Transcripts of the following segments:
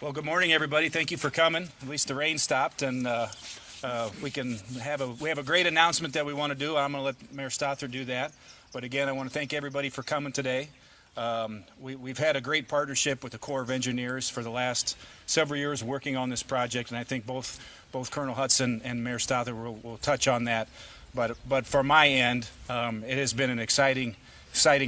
Well, good morning, everybody. Thank you for coming. At least the rain stopped, and we have a great announcement that we want to do. I'm going to let Mayor Stothard do that. But again, I want to thank everybody for coming today. We've had a great partnership with the Corps of Engineers for the last several years working on this project, and I think both Colonel Hudson and Mayor Stothard will touch on that. But from my end, it has been an exciting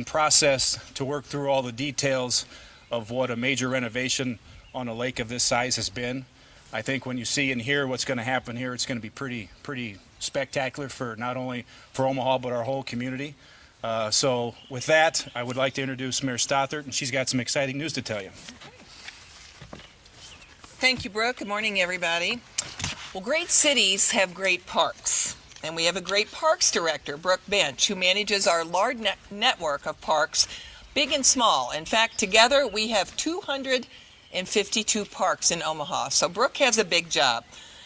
process to work through all the details of what a major renovation on a lake of this size has been. I think when you see and hear what's going to happen here, it's going to be pretty spectacular for not only for Omaha but our whole community. So with that, I would like to introduce Mayor Stothard, and she's got some exciting news to tell you. Thank you, Brooke. Good morning, everybody. Well, great cities have great parks, and we have a great parks director, Brooke Bench, who manages our large network of parks, big and small. In fact, together we have 252 parks in Omaha, so Brooke has a big job.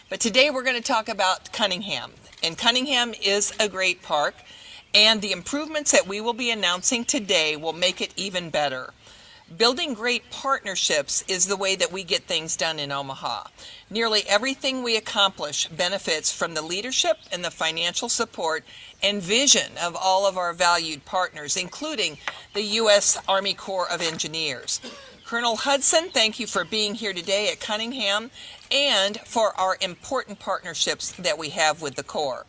But today we're going to talk about Cunningham, and Cunningham is a great park, and the improvements that we will be announcing today will make it even better. Building great partnerships is the way that we get things done in Omaha. Nearly everything we accomplish benefits from the leadership and the financial support and vision of all of our valued partners, including the U.S. Army Corps of Engineers. Colonel Hudson, thank you for being here today at Cunningham and for our important partnerships that we have with the Corps.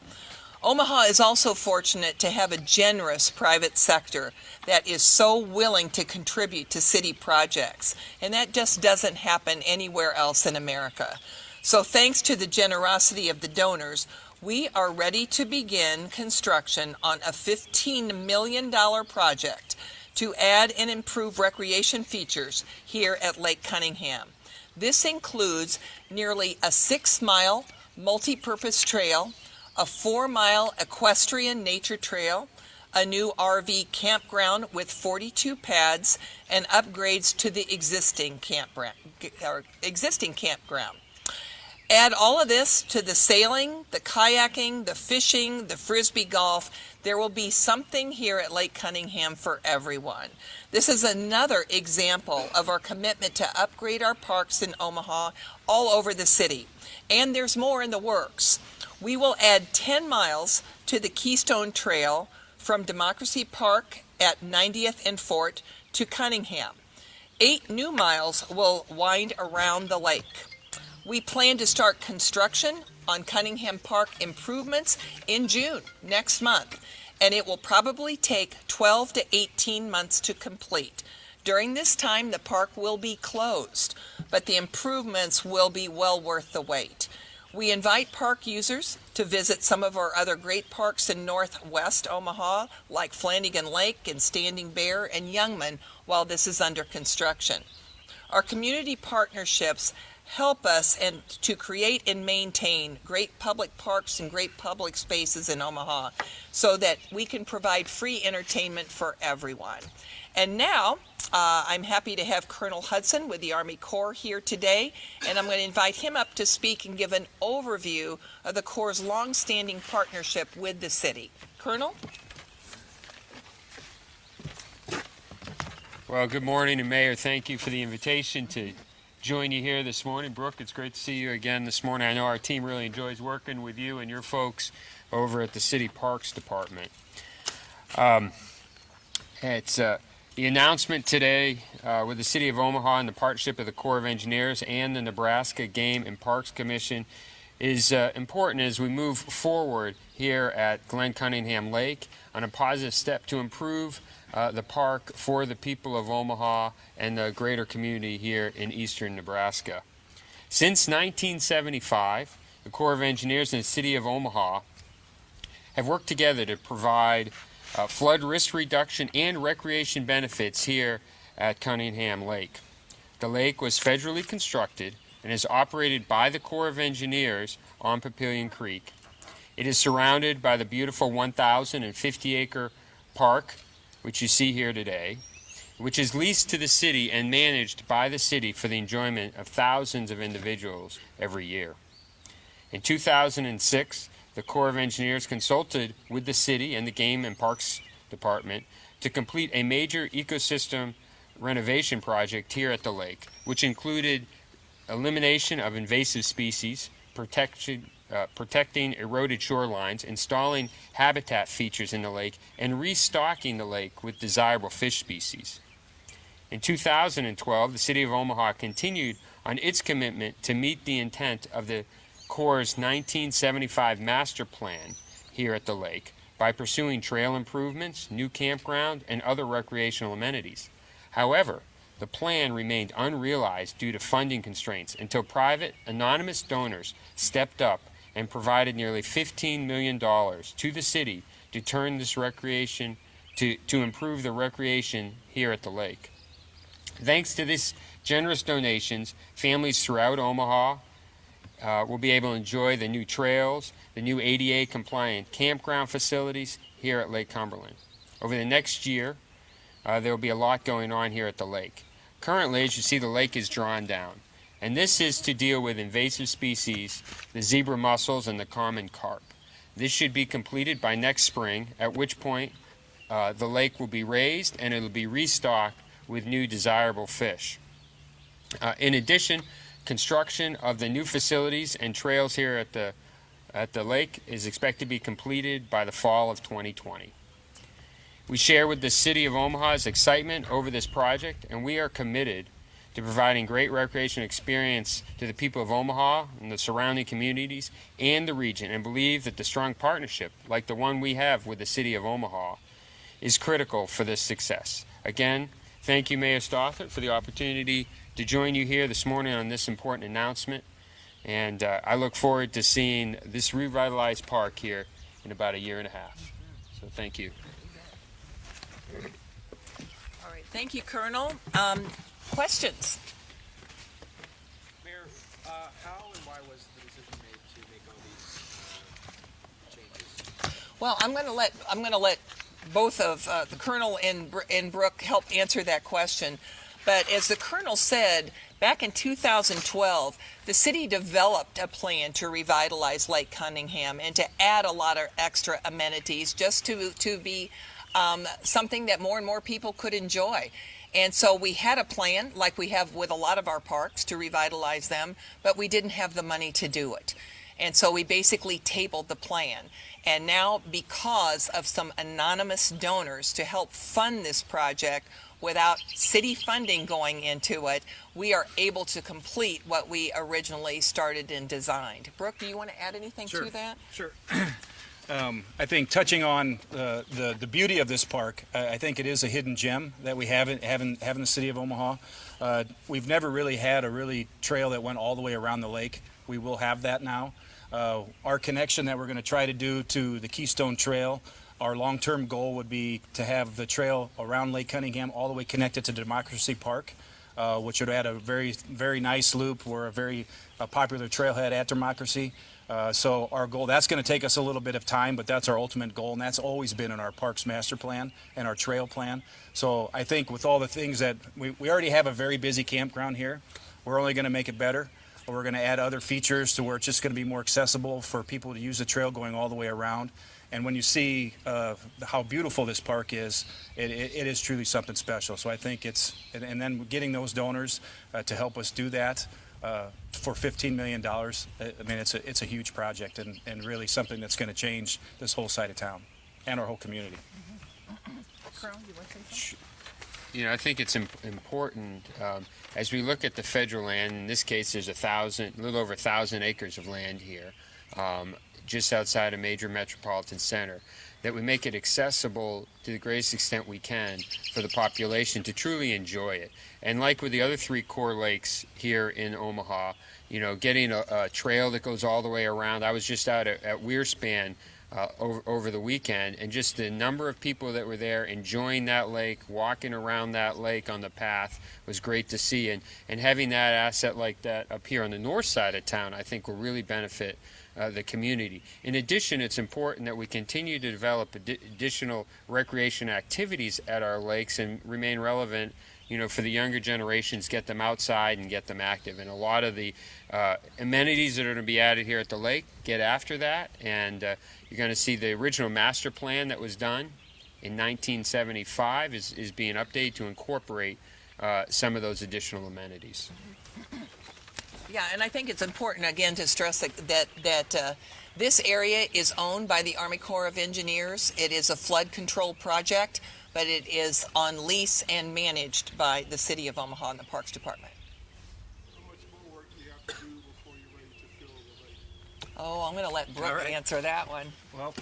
Omaha is also fortunate to have a generous private sector that is so willing to contribute to city projects, and that just doesn't happen anywhere else in America. So thanks to the generosity of the donors, we are ready to begin construction on a $15 million project to add and improve recreation features here at Lake Cunningham. This includes nearly a 6-mile multi-purpose trail, a 4-mile equestrian nature trail, a new RV campground with 42 pads, and upgrades to the existing campground. Add all of this to the sailing, the kayaking, the fishing, the frisbee golf. There will be something here at Lake Cunningham for everyone. This is another example of our commitment to upgrade our parks in Omaha all over the city. And there's more in the works. We will add 10 miles to the Keystone Trail from Democracy Park at 90th and Fort to Cunningham. 8 new miles will wind around the lake. We plan to start construction on Cunningham Park improvements in June next month, and it will probably take 12 to 18 months to complete. During this time, the park will be closed, but the improvements will be well worth the wait. We invite park users to visit some of our other great parks in northwest Omaha, like Flanagan Lake and Standing Bear and Youngman, while this is under construction. Our community partnerships help us to create and maintain great public parks and great public spaces in Omaha so that we can provide free entertainment for everyone. And now, I'm happy to have Colonel Hudson with the Army Corps here today, and I'm going to invite him up to speak and give an overview of the Corps' long-standing partnership with the city. Colonel? Well, good morning, and Mayor, thank you for the invitation to join you here this morning. Brooke, it's great to see you again this morning. I know our team really enjoys working with you and your folks over at the City Parks Department. The announcement today with the City of Omaha and the partnership of the Corps of Engineers and the Nebraska Game and Parks Commission is important as we move forward here at Glenn Cunningham Lake on a positive step to improve the park for the people of Omaha and the greater community here in eastern Nebraska. Since 1975, the Corps of Engineers and the City of Omaha have worked together to provide flood risk reduction and recreation benefits here at Cunningham Lake. The lake was federally constructed and is operated by the Corps of Engineers on Papillion Creek. It is surrounded by the beautiful 1,050-acre park, which you see here today, which is leased to the city and managed by the city for the enjoyment of thousands of individuals every year. In 2006, the Corps of Engineers consulted with the city and the Game and Parks Department to complete a major ecosystem renovation project here at the lake, which included elimination of invasive species, protecting eroded shorelines, installing habitat features in the lake, and restocking the lake with desirable fish species. In 2012, the City of Omaha continued on its commitment to meet the intent of the Corps' 1975 master plan here at the lake by pursuing trail improvements, new campground, and other recreational amenities. However, the plan remained unrealized due to funding constraints until private, anonymous donors stepped up and provided nearly $15 million to the city to turn this recreation, to improve the recreation here at the lake. Thanks to this generous donations, families throughout Omaha will be able to enjoy the new trails, the new ADA compliant campground facilities here at Lake Cumberland. Over the next year, there will be a lot going on here at the lake. Currently, as you see, the lake is drawn down, and this is to deal with invasive species, the zebra mussels and the common carp. This should be completed by next spring, at which point the lake will be raised and it will be restocked with new desirable fish. In addition, construction of the new facilities and trails here at the lake is expected to be completed by the fall of 2020. We share with the City of Omaha's excitement over this project, and we are committed to providing great recreation experience to the people of Omaha and the surrounding communities and the region, and believe that the strong partnership, like the one we have with the City of Omaha, is critical for this success. Again, thank you, Mayor Stothert, for the opportunity to join you here this morning on this important announcement, and I look forward to seeing this revitalized park here in about a year and a half. So thank you. All right, thank you, Colonel. Questions? Mayor, how and why was the decision made to make all these changes? Well, I'm going to let both of the Colonel and Brooke help answer that question. But as the Colonel said, back in 2012, the city developed a plan to revitalize Lake Cunningham and to add a lot of extra amenities just to be something that more and more people could enjoy. And so we had a plan, like we have with a lot of our parks, to revitalize them, but we didn't have the money to do it. And so we basically tabled the plan. And now, because of some anonymous donors to help fund this project without city funding going into it, we are able to complete what we originally started and designed. Brooke, do you want to add anything to that? Sure. I think touching on the beauty of this park, I think it is a hidden gem that we have in the city of Omaha. We've never really had a trail that went all the way around the lake. We will have that now. Our connection that we're going to try to do to the Keystone Trail, our long-term goal would be to have the trail around Lake Cunningham all the way connected to Democracy Park, which would add a very, very nice loop. We're a very popular trailhead at Democracy. So our goal, that's going to take us a little bit of time, but that's our ultimate goal, and that's always been in our Parks Master Plan and our trail plan. So I think with all the things that we already have a very busy campground here, we're only going to make it better. We're going to add other features to where it's just going to be more accessible for people to use the trail going all the way around. And when you see how beautiful this park is, it is truly something special. So I think and then getting those donors to help us do that for $15 million, I mean, it's a huge project and really something that's going to change this whole side of town and our whole community. Colonel, you want to say something? You know, I think it's important as we look at the federal land. In this case, there's a little over 1,000 acres of land here, just outside a major metropolitan center, that we make it accessible to the greatest extent we can for the population to truly enjoy it. And like with the other 3 core lakes here in Omaha, you know, getting a trail that goes all the way around. I was just out at Wearspan over the weekend, and just the number of people that were there enjoying that lake, walking around that lake on the path was great to see. And having that asset like that up here on the north side of town, I think will really benefit the community. In addition, it's important that we continue to develop additional recreation activities at our lakes and remain relevant, you know, for the younger generations, get them outside and get them active. And a lot of the amenities that are going to be added here at the lake get after that. And you're going to see the original master plan that was done in 1975 is being updated to incorporate some of those additional amenities. Yeah, and I think it's important again to stress that this area is owned by the Army Corps of Engineers. It is a flood control project, but it is on lease and managed by the City of Omaha and the Parks Department. How much more work do you have to do before you're ready to fill the lake? Oh, I'm going to let Brooke All right. answer that one. Well,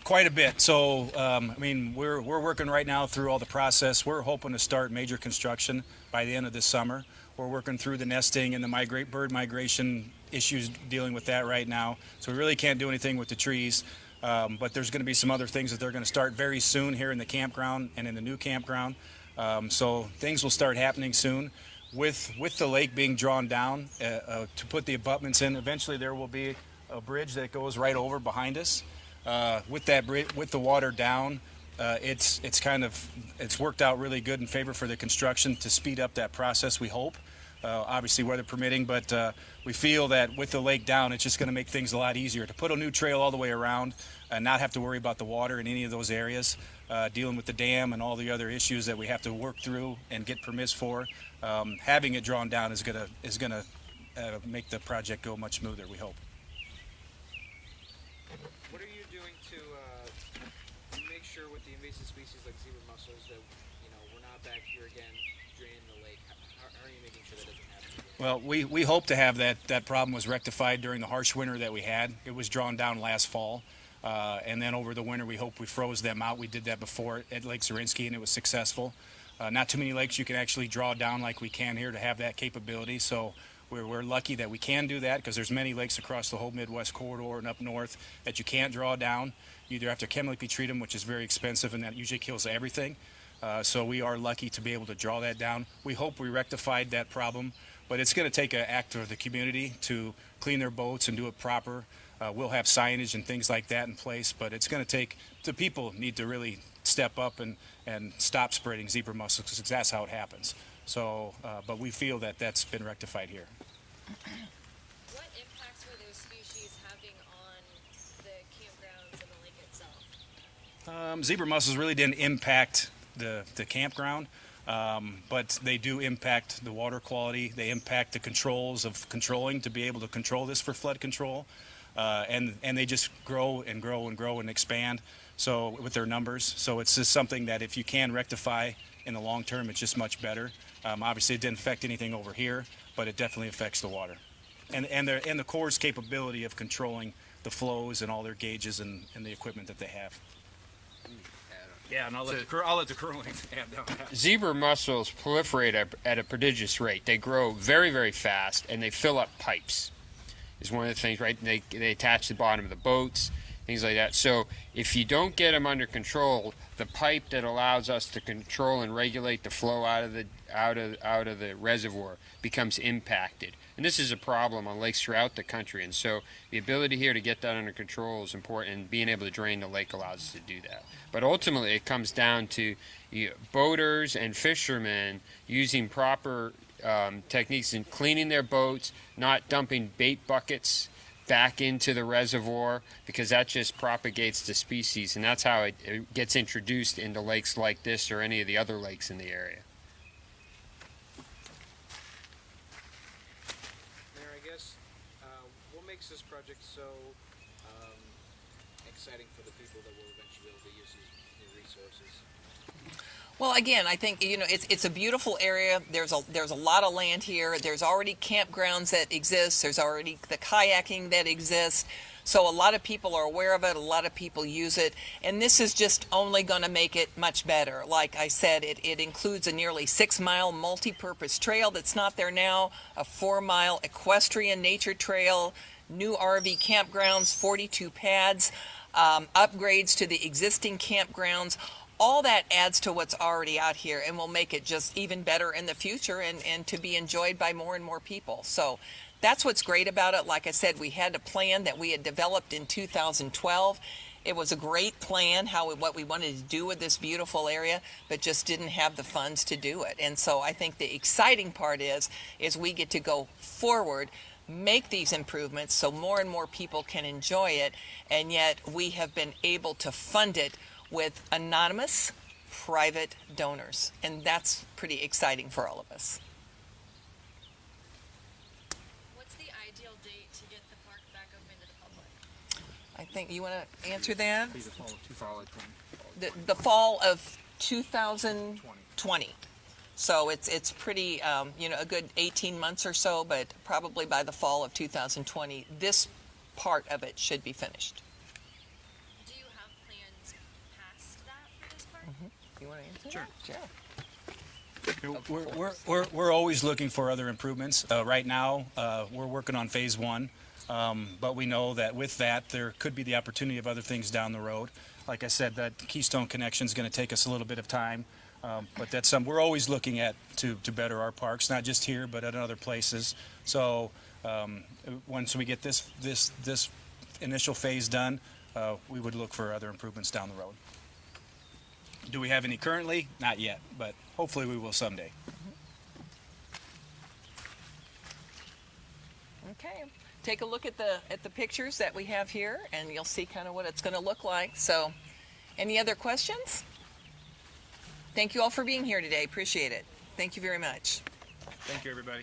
quite a bit. So, I mean, we're working right now through all the process. We're hoping to start major construction by the end of this summer. We're working through the nesting and the bird migration issues, dealing with that right now. So we really can't do anything with the trees. But there's going to be some other things that they're going to start very soon here in the campground and in the new campground. So things will start happening soon. With the lake being drawn down to put the abutments in, eventually there will be a bridge that goes right over behind us. With that bridge, with the water down, it's worked out really good in favor for the construction to speed up that process. We hope, obviously weather permitting, but we feel that with the lake down, it's just going to make things a lot easier to put a new trail all the way around and not have to worry about the water in any of those areas, dealing with the dam and all the other issues that we have to work through and get permits for. Having it drawn down is gonna make the project go much smoother, we hope. What are you doing to make sure with the invasive species like zebra mussels that we're not back here again draining the lake? How are you making sure that doesn't happen again? Well, we hope to have that problem was rectified during the harsh winter that we had. It was drawn down last fall. And then over the winter, we hope we froze them out. We did that before at Lake Zorinsky, and it was successful. Not too many lakes you can actually draw down like we can here to have that capability. So we're lucky that we can do that, because there's many lakes across the whole Midwest corridor and up north that you can't draw down. You either have to chemically treat them, which is very expensive, and that usually kills everything. So we are lucky to be able to draw that down. We hope we rectified that problem, but it's going to take an act of the community to clean their boats and do it proper. We'll have signage and things like that in place, but it's going to take, the people need to really step up and stop spreading zebra mussels, because that's how it happens. So, but we feel that that's been rectified here. What impacts were those species having on the campgrounds and the lake itself? Zebra mussels really didn't impact the campground, but they do impact the water quality. They impact the controls of controlling, to be able to control this for flood control. And they just grow and grow and grow and expand, so with their numbers. So it's just something that if you can rectify in the long term, it's just much better. Obviously, it didn't affect anything over here, but it definitely affects the water. And the Corps' capability of controlling the flows and all their gauges and the equipment that they have. Yeah, and I'll let the crew add on that. Zebra mussels proliferate at a prodigious rate. They grow very, very fast, and they fill up pipes. Is one of the things, right? They attach the bottom of the boats, things like that. So if you don't get them under control, the pipe that allows us to control and regulate the flow out of the reservoir becomes impacted. And this is a problem on lakes throughout the country. And so the ability here to get that under control is important, and being able to drain the lake allows us to do that. But ultimately, it comes down to boaters and fishermen using proper techniques in cleaning their boats, not dumping bait buckets back into the reservoir, because that just propagates the species, and that's how it gets introduced into lakes like this or any of the other lakes in the area. Mayor, I guess what makes this project so exciting for the people that will eventually be able to use these new resources? Well, again, I think it's a beautiful area. There's a lot of land here. There's already campgrounds that exist. There's already the kayaking that exists. So a lot of people are aware of it. A lot of people use it, and this is just only going to make it much better. Like I said, it includes a nearly 6-mile multi-purpose trail that's not there now, a 4-mile equestrian nature trail, new RV campgrounds, 42 pads, upgrades to the existing campgrounds. All that adds to what's already out here and will make it just even better in the future and to be enjoyed by more and more people. So that's what's great about it. Like I said, we had a plan that we had developed in 2012. It was a great plan, what we wanted to do with this beautiful area, but just didn't have the funds to do it. And so I think the exciting part is we get to go forward, make these improvements so more and more people can enjoy it, and yet we have been able to fund it with anonymous private donors, and that's pretty exciting for all of us. ideal date to get the park back open to the public? I think you want to answer that? Be the fall of 2020. The fall of 2020. So it's pretty, a good 18 months or so, but probably by the fall of 2020, this part of it should be finished. Do you have plans past that for this park? You want to answer Sure. that? Sure. We're always looking for other improvements. Right now, we're working on phase one, but we know that with that, there could be the opportunity of other things down the road. Like I said, that Keystone connection is going to take us a little bit of time, but that's we're always looking at to better our parks, not just here, but at other places. So once we get this initial phase done, we would look for other improvements down the road. Do we have any currently? Not yet, but hopefully we will someday. Okay. Take a look at the pictures that we have here, and you'll see kind of what it's going to look like. So, any other questions? Thank you all for being here today. Appreciate it. Thank you very much. Thank you, everybody.